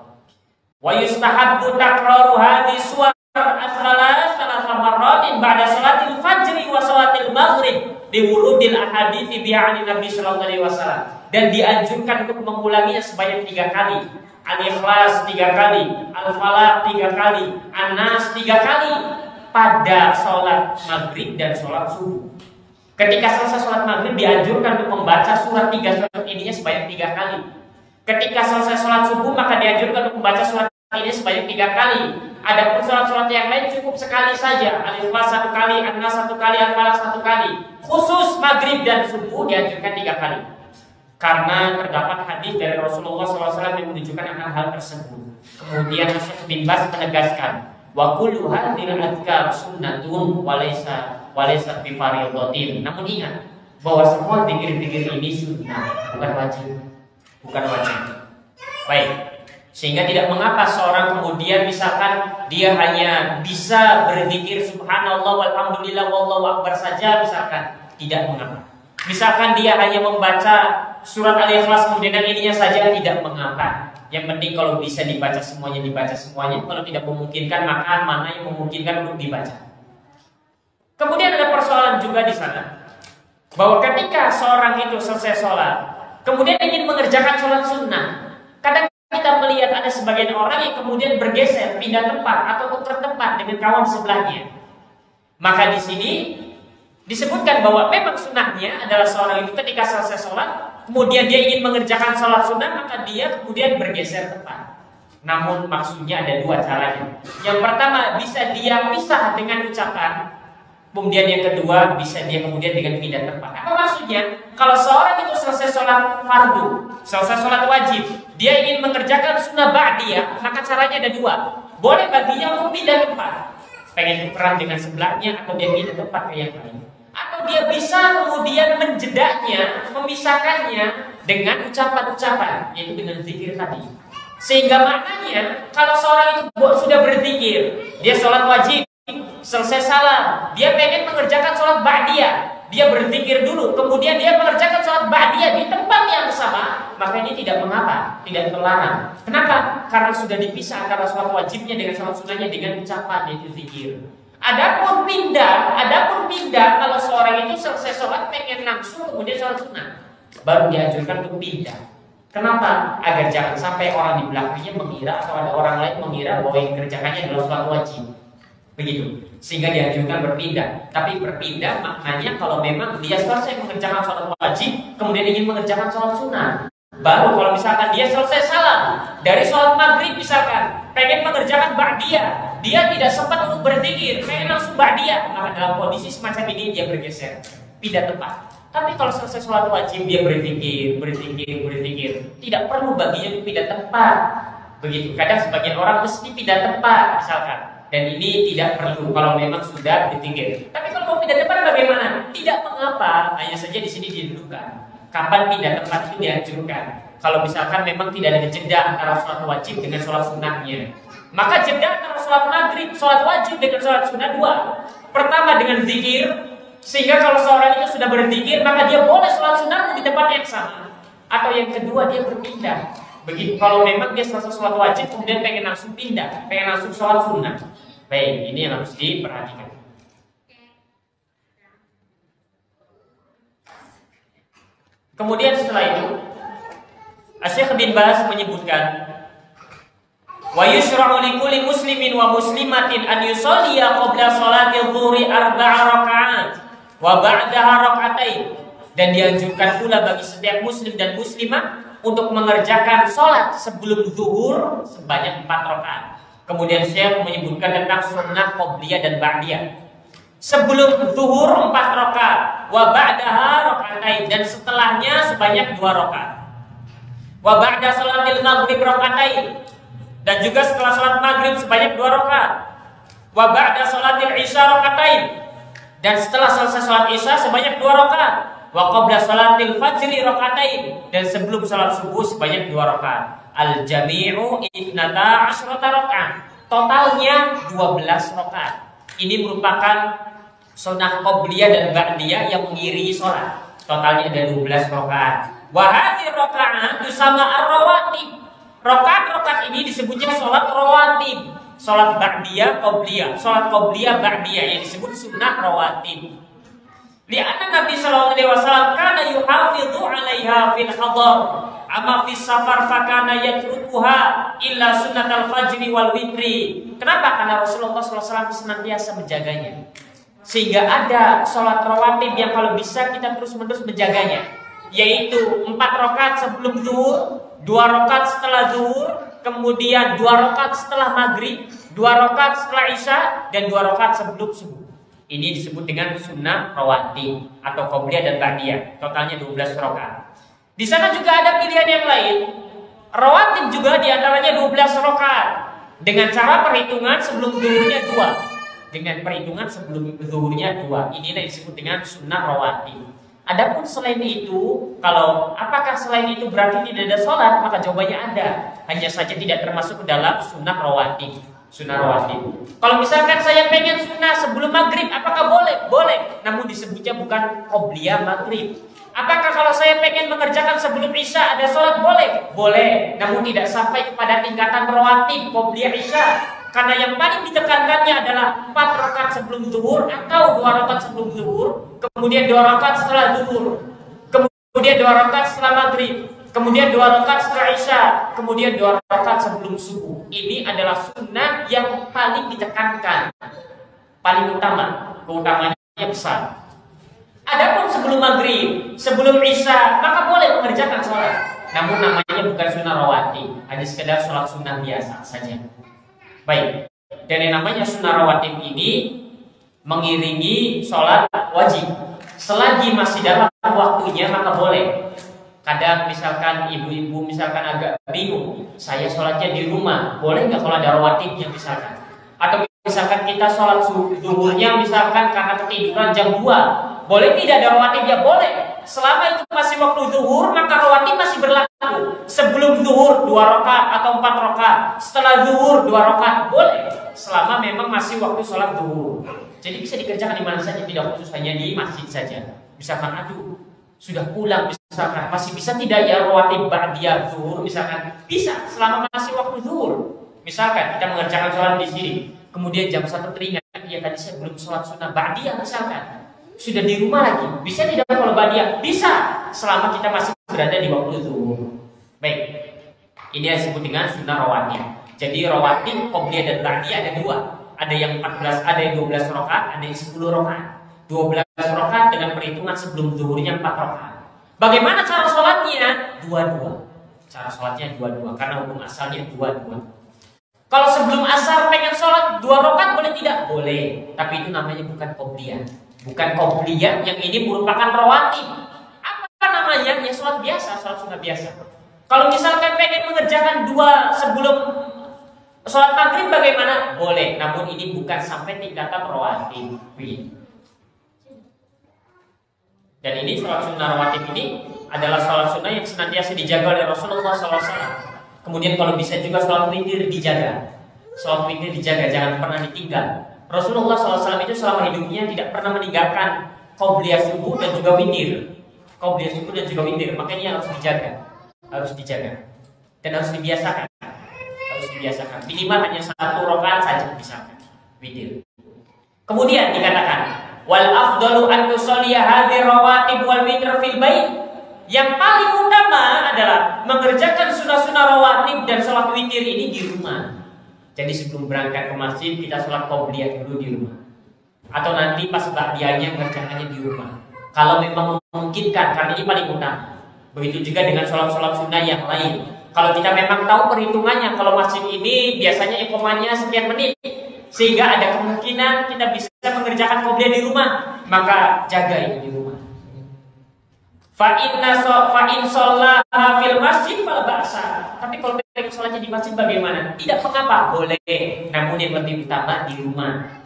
Wa yustahabbu takraru hadhihi suwar ats-tsalats marratin ba'da sholatil fajr wa sholatil maghrib bi wurudil ahadithi bi ani Nabi sallallahu alaihi wasallam. Dan dianjurkan untuk mengulanginya sebanyak 3 kali. Al-Ikhlas 3 kali, Al-Falaq 3 kali, An-Nas 3 kali pada sholat maghrib dan sholat subuh. Ketika selesai sholat maghrib dianjurkan untuk membaca surat 3 surat ininya sebanyak 3 kali. Ketika selesai sholat subuh maka dianjurkan untuk membaca surat ini sebanyak 3 kali. Ada sholat-sholat yang lain cukup sekali saja. Al-Ikhlas 1 kali, An-Nas 1 kali, Al-Falaq 1 kali. Khusus maghrib dan subuh dianjurkan 3 kali. Karena terdapat hadis dari Rasulullah SAW yang menunjukkan akan hal tersebut. Kemudian Syekh bin Baz menegaskan, wa kullu hadhil adhkar sunnatun walaysa bi fardhatin. Namun ingat bahwa semua zikir-zikir ini sunnah, bukan wajib. Baik. Sehingga tidak mengapa seorang kemudian misalkan dia hanya bisa berzikir subhanallah walhamdulillah wallahu akbar saja misalkan, tidak mengapa. Misalkan dia hanya membaca surat Al-Ikhlas kemudian yang ininya saja, tidak mengapa. Yang penting kalau bisa dibaca semuanya, dibaca semuanya. Kalau tidak memungkinkan, maka mana yang memungkinkan untuk dibaca. Kemudian ada persoalan juga di sana, bahwa ketika seorang itu selesai sholat, kemudian ingin mengerjakan sholat sunnah, kadang kita melihat ada sebagian orang yang kemudian bergeser, pindah tempat atau tukar tempat dengan kawan sebelahnya. Maka di sini disebutkan bahwa memang sunnahnya adalah seorang itu ketika selesai sholat, kemudian dia ingin mengerjakan sholat sunnah, maka dia kemudian bergeser tempat. Namun maksudnya ada 2 caranya. Yang pertama bisa dia pisah dengan ucapan, kemudian yang kedua bisa dia kemudian dengan pindah tempat. Apa maksudnya? Kalau seorang itu selesai sholat fardu, selesai sholat wajib, dia ingin mengerjakan sunnah ba'diyah, maka caranya ada 2. Boleh baginya untuk pindah tempat, pengen tukeran dengan sebelahnya, atau dia pindah tempat ke yang lain. Atau dia bisa kemudian menjedaknya, memisahkannya dengan ucapan-ucapan, yaitu dengan zikir tadi. Sehingga maknanya kalau seorang itu sudah berzikir, dia sholat wajib, selesai salam, dia pengen mengerjakan sholat ba'diyah, dia berzikir dulu, kemudian dia mengerjakan sholat ba'diyah di tempat yang sama, maka ini tidak mengapa, tidak terlarang. Kenapa? Karena sudah dipisah antara sholat wajibnya dengan sholat sunnahnya dengan ucapan, yaitu zikir. Adapun pindah kalau seorang itu selesai sholat pengen langsung kemudian sholat sunnah, baru dianjurkan untuk pindah. Kenapa? Agar jangan sampai orang di belakangnya mengira atau ada orang lain mengira bahwa yang dikerjakannya adalah sholat wajib. Begitu. Sehingga dianjurkan berpindah. Tapi berpindah maknanya kalau memang dia selesai mengerjakan sholat wajib kemudian ingin mengerjakan sholat sunnah. Baru kalau misalkan dia selesai salam dari sholat maghrib misalkan pengen mengerjakan ba'diyah, dia tidak sempat untuk berzikir, pengen langsung ba'diyah, maka dalam kondisi semacam ini dia bergeser, pindah tempat. Tapi kalau selesai sholat wajib dia berzikir, tidak perlu baginya untuk pindah tempat. Begitu. Kadang sebagian orang mesti pindah tempat misalkan, dan ini tidak perlu kalau memang sudah berzikir. Tapi kalau mau pindah tempat bagaimana? Tidak mengapa, hanya saja di sini didudukkan. Kapan pindah tempat itu dianjurkan? Kalau misalkan memang tidak ada jeda antara sholat wajib dengan sholat sunnahnya, maka jeda antara sholat maghrib, sholat wajib dengan sholat sunnah 2. Pertama dengan zikir, sehingga kalau seorang itu sudah berzikir, maka dia boleh sholat sunnah di tempat yang sama. Atau yang kedua dia berpindah. Begitu. Kalau memang dia selesai sholat wajib, kemudian pengen langsung pindah, pengen langsung sholat sunnah. Baik, ini yang harus diperhatikan. Kemudian setelah itu Syekh bin Baz menyebutkan wa yushra'u likulli muslimin wa muslimatin an yusalliya qabla salatil dhuhri 4 rakaat wa ba'daha rakaatain. Dan dianjurkan pula bagi setiap muslim dan muslimah untuk mengerjakan salat sebelum zuhur sebanyak 4 rakaat. Kemudian Syekh menyebutkan tentang sunnah qabliyah dan ba'diyah. Sebelum zuhur 4 rakaat, wa ba'daha rakaatain, dan setelahnya sebanyak 2 rakaat. Wa ba'da salatil maghrib rakaatain, dan juga setelah salat maghrib sebanyak 2 rakaat. Wa ba'da salatil isya rakaatain, dan setelah selesai salat isya sebanyak 2 rakaat. Wa qabla salatil fajri rakaatain, dan sebelum salat subuh sebanyak 2 rakaat. Al jami'u 12 rakaat. Totalnya 12 rakaat. Ini merupakan sunnah qobliyah dan ba'diyah yang mengiringi sholat. Totalnya ada 12 rakaat. Wa hadhihi rakaat tusama ar-rawatib. Rakaat-rakaat ini disebutnya sholat rawatib. Sholat ba'diyah, qobliyah. Sholat qobliyah, ba'diyah yang disebut sunnah rawatib. Li'anna Nabi sallallahu alaihi wasallam kana yuhafidhu 'alaiha fil hadar. Amma fis safar fakana yatrukuha illa sunnatal fajri wal witri. Kenapa? Karena Rasulullah SAW senantiasa menjaganya. Sehingga ada sholat rawatib yang kalau bisa kita terus-menerus menjaganya, yaitu 4 rakaat sebelum zuhur, 2 rakaat setelah zuhur, kemudian 2 rakaat setelah maghrib, 2 rakaat setelah isya, dan 2 rakaat sebelum subuh. Ini disebut dengan sunnah rawatib atau qobliyah dan ba'diyah. Totalnya 12 rakaat. Di sana juga ada pilihan yang lain. Rawatib juga diantaranya 12 rakaat dengan cara perhitungan sebelum zuhurnya 2. Dengan perhitungan sebelum zuhurnya 2. Inilah disebut dengan sunnah rawatib. Adapun selain itu, kalau apakah selain itu berarti tidak ada sholat, maka jawabannya ada. Hanya saja tidak termasuk ke dalam sunnah rawatib. Sunnah rawatib. Kalau misalkan saya pengen sunnah sebelum maghrib, apakah boleh? Boleh. Namun disebutnya bukan qobliyah maghrib. Apakah kalau saya pengen mengerjakan sebelum isya ada sholat? Boleh? Boleh. Namun tidak sampai kepada tingkatan rawatib qobliyah isya. Karena yang paling ditekankannya adalah 4 rakaat sebelum zuhur atau 2 rakaat sebelum zuhur, kemudian 2 rakaat setelah zuhur, kemudian 2 rakaat setelah maghrib, kemudian 2 rakaat setelah isya, kemudian 2 rakaat sebelum subuh. Ini adalah sunnah yang paling ditekankan, paling utama, keutamaannya besar. Adapun sebelum maghrib, sebelum isya, maka boleh mengerjakan sholat. Namun namanya bukan sunnah rawatib, hanya sekedar sholat sunnah biasa saja. Baik, dan yang namanya sunnah rawatib ini mengiringi sholat wajib. Selagi masih dalam waktunya maka boleh. Kadang misalkan ibu-ibu misalkan agak bingung, saya sholatnya di rumah, boleh nggak kalau ada rawatibnya misalkan? Atau misalkan kita sholat zuhurnya misalkan karena ketiduran jam 2, boleh tidak ada rawatibnya? Boleh. Selama itu masih waktu zuhur maka rawatib masih berlaku. Sebelum zuhur 2 rakaat atau 4 rakaat, setelah zuhur 2 rakaat, boleh. Selama memang masih waktu sholat zuhur. Jadi bisa dikerjakan di mana saja, tidak khusus hanya di masjid saja. Misalkan aduh sudah pulang misalkan, masih bisa tidak ya rawatib ba'diyah zuhur misalkan? Bisa selama masih waktu zuhur. Misalkan kita mengerjakan sholat di sini, kemudian jam 1 teringat, ya tadi saya belum sholat sunnah ba'diyah misalkan. Sudah di rumah lagi, bisa tidak kalau ba'diyah? Bisa, selama kita masih berada di waktu zuhur. Baik, ini yang disebut dengan sunnah rawatib. Jadi rawatib, qobliyah dan ba'diyah ada 2. Ada yang 14, ada yang 12 rakaat, ada yang 10 rakaat. 12 rakaat dengan perhitungan sebelum zuhurnya 4 rakaat. Bagaimana cara sholatnya? 2-2. Cara sholatnya 2-2, karena hukum asalnya 2-2. Kalau sebelum asar pengen sholat 2 rakaat boleh tidak? Boleh, tapi itu namanya bukan qobliyah. Bukan qobliyah, yang ini merupakan rawatib. Apa namanya? Ya sholat biasa, sholat sunnah biasa. Kalau misalkan pengen mengerjakan 2 sebelum sholat maghrib bagaimana? Boleh, namun ini bukan sampai tingkatan rawatib. Dan ini sholat sunnah rawatib ini adalah sholat sunnah yang senantiasa dijaga oleh Rasulullah SAW. Kemudian kalau bisa juga sholat witir dijaga. Sholat witir dijaga, jangan pernah ditinggal. Rasulullah SAW itu selama hidupnya tidak pernah meninggalkan qobliyah subuh dan juga witir. Qobliyah subuh dan juga witir, makanya harus dijaga. Harus dijaga. Dan harus dibiasakan. Harus dibiasakan. Minimal hanya 1 rakaat saja misalkan witir. Kemudian dikatakan, wal afdalu an tusalliya hadhihi rawatib wal witr fil bait. Yang paling utama adalah mengerjakan sunnah-sunnah rawatib dan sholat witir ini di rumah. Jadi sebelum berangkat ke masjid kita sholat qobliyah dulu di rumah. Atau nanti pas ba'diyahnya mengerjakannya di rumah. Kalau memang memungkinkan, karena ini paling utama. Begitu juga dengan sholat-sholat sunnah yang lain. Kalau kita memang tahu perhitungannya, kalau masjid ini biasanya iqamahnya sekian menit, sehingga ada kemungkinan kita bisa mengerjakan qobliyah di rumah, maka jaga itu di rumah. Fa in shallaha fil masjid fal ba'sa. Tapi kalau mereka sholatnya di masjid bagaimana? Tidak mengapa, boleh. Namun yang lebih utama di rumah.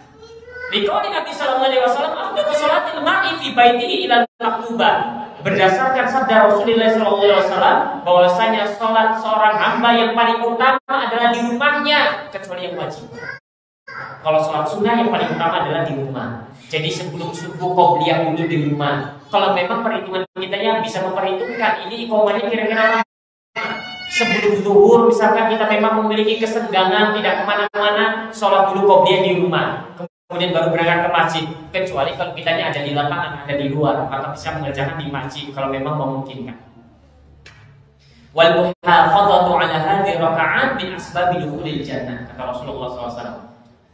Liqauli Nabi sallallahu alaihi wasallam, "Afdalu sholatil mar'i fi baitihi ila maktubah." Berdasarkan sabda Rasulullah sallallahu alaihi wasallam bahwasanya sholat seorang hamba yang paling utama adalah di rumahnya, kecuali yang wajib. Kalau sholat sunnah yang paling utama adalah di rumah. Jadi sebelum subuh qobliyah dulu di rumah. Kalau memang perhitungan kita yang bisa memperhitungkan ini iqamahnya kira-kira sebelum zuhur, misalkan kita memang memiliki kesenggangan tidak kemana-mana, sholat dulu qobliyah di rumah, kemudian baru berangkat ke masjid. Kecuali kalau kitanya ada di lapangan, ada di luar, maka bisa mengerjakan di masjid kalau memang memungkinkan. Wal muhafadzatu ala hadhihi raka'at min asbabi dukhulil jannah, kata Rasulullah SAW.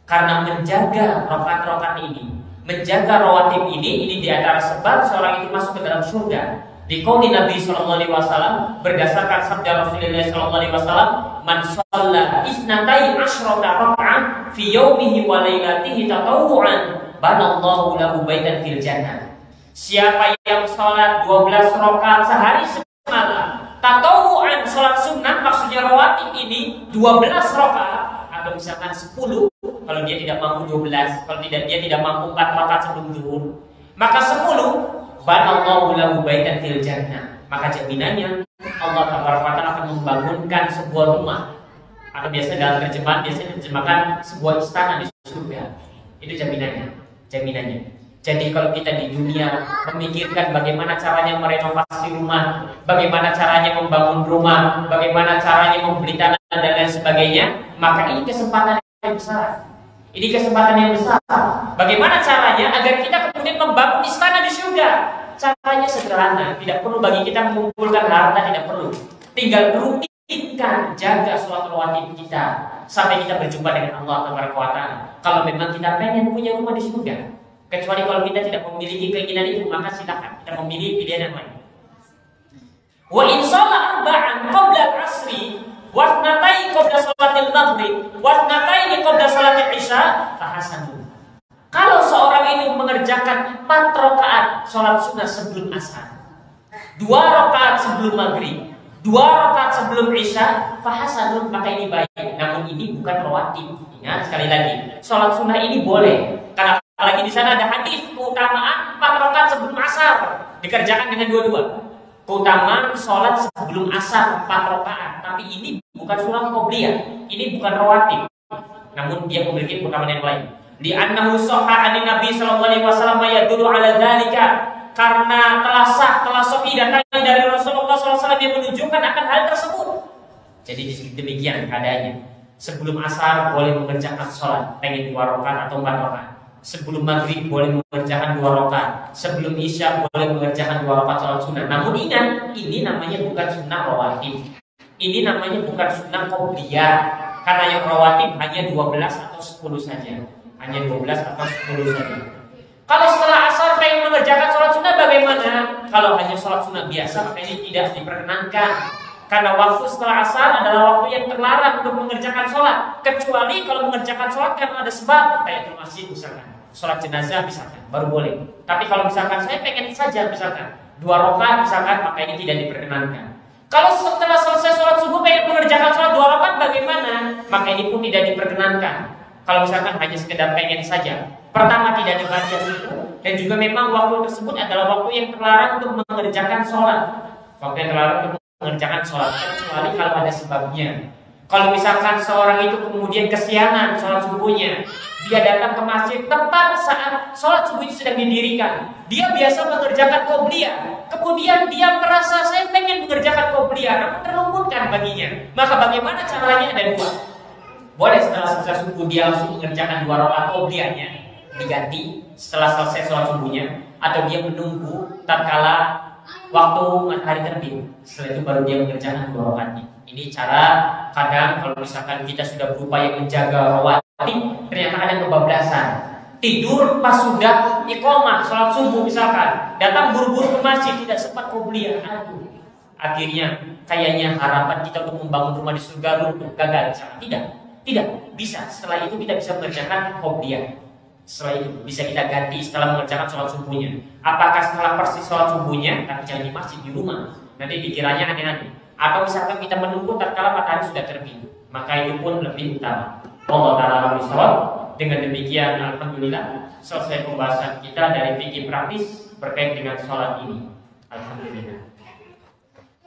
Karena menjaga rakaat-rakaat ini, menjaga rawatib ini di antara sebab seorang itu masuk ke dalam surga. Di qauli Nabi sallallahu alaihi wasallam, berdasarkan sabda Rasulullah sallallahu alaihi wasallam, "Man shalla isnatai asyrata rak'ah fi yaumihi wa lailatihi tatawwu'an, banallahu lahu baitan fil jannah." Siapa yang salat 12 rakaat sehari semalam, tatawwu'an, salat sunnah, maksudnya rawatib ini 12 rakaat atau misalkan 10, kalau dia tidak mampu 12, kalau dia tidak mampu 4 rakaat sebelum zuhur, maka 10, banallahu lahu baitan fil jannah, maka jaminannya Allah Taala akan membangunkan sebuah rumah, atau biasa dalam terjemahan biasanya diterjemahkan sebuah istana di surga. Itu jaminannya. Jadi kalau kita di dunia memikirkan bagaimana caranya merenovasi rumah, bagaimana caranya membangun rumah, bagaimana caranya membeli tanah dan lain sebagainya, maka ini kesempatan yang besar. Ini kesempatan yang besar. Bagaimana caranya agar kita kemudian membangun istana di surga? Caranya sederhana, tidak perlu bagi kita mengumpulkan harta, tidak perlu. Tinggal rutinkan, jaga sholat rawatib kita sampai kita berjumpa dengan Allah Taala. Kalau memang kita pengen punya rumah di surga, kecuali kalau kita tidak memiliki keinginan itu, maka silakan kita memilih pilihan yang lain. Wa in shalla arba'an qabla al-'asri wa thnatai qabla shalatil maghrib wa thnatai qabla shalatil isya fa hasanun. Kalau seorang itu mengerjakan 4 rakaat sholat sunnah sebelum asar, 2 rakaat sebelum maghrib, 2 rakaat sebelum isya, fahasanun, maka ini baik. Namun ini bukan rawatib. Ingat sekali lagi, sholat sunnah ini boleh. Karena apalagi di sana ada hadis keutamaan 4 rakaat sebelum asar, dikerjakan dengan dua-dua. Keutamaan sholat sebelum asar 4 rakaat, tapi ini bukan sholat qobliyah, ini bukan rawatib. Namun dia memiliki keutamaan yang lain. Li'annahu shahha 'an Nabi sallallahu alaihi wasallam yadullu 'ala dzalika, karena telah sahih datangnya dari Rasulullah SAW yang menunjukkan akan hal tersebut. Jadi demikian keadaannya. Sebelum asar boleh mengerjakan sholat, pengen 2 rakaat atau 4 rakaat. Sebelum maghrib boleh mengerjakan 2 rakaat. Sebelum isya boleh mengerjakan 2 rakaat sholat sunnah. Namun ingat, ini namanya bukan sunnah rawatib. Ini namanya bukan sunnah qobliyah. Karena yang rawatib hanya 12 atau 10 saja. Hanya 12 atau 10 saja. Kalau setelah asar pengen mengerjakan sholat sunnah bagaimana? Kalau hanya sholat sunnah biasa, maka ini tidak diperkenankan. Karena waktu setelah asar adalah waktu yang terlarang untuk mengerjakan sholat. Kecuali kalau mengerjakan sholat karena ada sebab, kayak di masjid misalkan, sholat jenazah misalkan, baru boleh. Tapi kalau misalkan saya pengen saja misalkan 2 rakaat misalkan, maka ini tidak diperkenankan. Kalau setelah selesai sholat subuh pengen mengerjakan sholat 2 rakaat bagaimana? Maka ini pun tidak diperkenankan. Kalau misalkan hanya sekedar pengen saja, pertama tidak dibaca subuh, dan juga memang waktu tersebut adalah waktu yang terlarang untuk mengerjakan sholat. Waktu yang terlarang untuk mengerjakan sholat, kecuali kalau ada sebabnya. Kalau misalkan seorang itu kemudian kesiangan sholat subuhnya, dia datang ke masjid tepat saat sholat subuh itu sedang didirikan. Dia biasa mengerjakan qobliyah, kemudian dia merasa saya pengen mengerjakan qobliyah, namun terluputkan baginya. Maka bagaimana caranya? Ada 2. Boleh setelah selesai subuh dia langsung mengerjakan 2 rakaat qobliyahnya, diganti setelah selesai sholat subuhnya, atau dia menunggu tatkala waktu matahari terbit, setelah itu baru dia mengerjakan 2 rakaatnya. Ini cara kadang kalau misalkan kita sudah berupaya menjaga rawatib, ternyata ada kebablasan. Tidur pas sudah iqamah sholat subuh misalkan, datang buru-buru ke masjid tidak sempat qobliyah. Akhirnya kayaknya harapan kita untuk membangun rumah di surga runtuh, gagal. Tidak. Tidak, bisa. Setelah itu kita bisa mengerjakan qobliyah. Setelah itu bisa kita ganti setelah mengerjakan sholat subuhnya. Apakah setelah persis sholat subuhnya, tapi jangan di masjid, di rumah. Nanti dikiranya aneh-aneh. Atau misalkan kita menunggu tatkala matahari sudah terbit, maka itu pun lebih utama. Allah Ta'ala bisawab. Dengan demikian, alhamdulillah selesai pembahasan kita dari fikih praktis berkait dengan sholat ini. Alhamdulillah.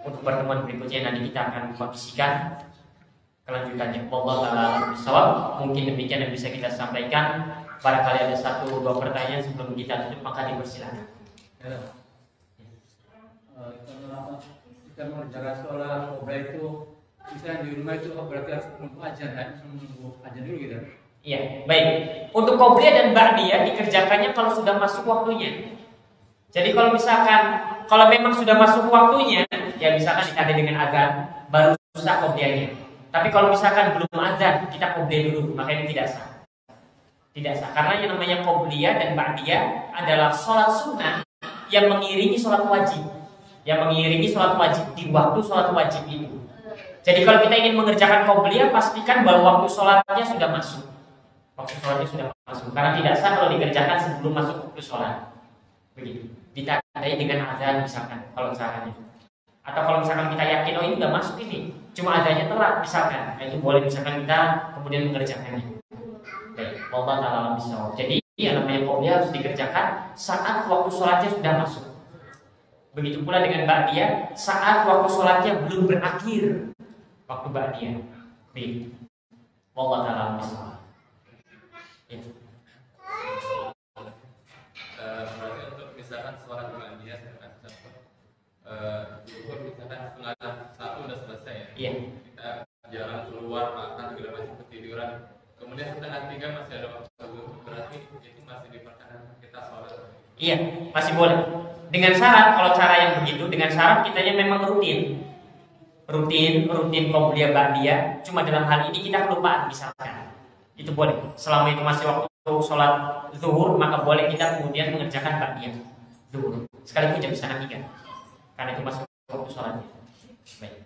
Untuk pertemuan berikutnya nanti kita akan kondisikan kelanjutannya. Allah Ta'ala bisawab. Mungkin demikian yang bisa kita sampaikan. Barangkali ada 1-2 pertanyaan sebelum kita tutup, maka dipersilakan. Kita mengerjakan sholat qobliyah itu bisa di rumah itu berarti harus menunggu azan kan? Menunggu azan dulu gitu. Iya, baik. Untuk qobliyah dan ba'diyah dikerjakannya kalau sudah masuk waktunya. Jadi kalau memang sudah masuk waktunya, ya misalkan ditandai dengan azan, baru sah qobliyahnya. Tapi kalau misalkan belum azan, kita qobliyah dulu, maka ini tidak sah. Tidak sah, karena yang namanya qobliyah dan ba'diyah adalah sholat sunnah yang mengiringi sholat wajib. Yang mengiringi sholat wajib di waktu sholat wajib itu. Jadi kalau kita ingin mengerjakan qobliyah, pastikan bahwa waktu sholatnya sudah masuk. Waktu sholatnya sudah masuk. Karena tidak sah kalau dikerjakan sebelum masuk waktu sholat. Begitu. Ditandai dengan azan misalkan, kalau misalkan itu. Atau kalau misalkan kita yakin, oh ini sudah masuk ini, cuma adanya telat misalkan, nah itu boleh misalkan kita kemudian mengerjakannya. Baik, Allah Ta'ala bisawab. Jadi yang namanya qobliyah harus dikerjakan saat waktu sholatnya sudah masuk. Begitu pula dengan ba'diyah saat waktu sholatnya belum berakhir. Waktu ba'diyah. Baik, Allah Ta'ala bisawab. Ya. Berarti untuk misalkan sholat ba'diyah misalkan setengah 1 udah selesai ya. Iya. Kita jalan keluar makan segala macam ketiduran. Kemudian setengah 3 masih ada waktu, berarti itu masih diperkenankan kita sholat. Iya, masih boleh. Dengan syarat, kalau cara yang begitu, dengan syarat kitanya memang rutin qobliyah ba'diyah. Cuma dalam hal ini kita kelupaan misalkan, itu boleh. Selama itu masih waktu sholat zuhur, maka boleh kita kemudian mengerjakan ba'diyah zuhur. Sekalipun jam setengah 3, karena itu masih waktu sholatnya. Baik.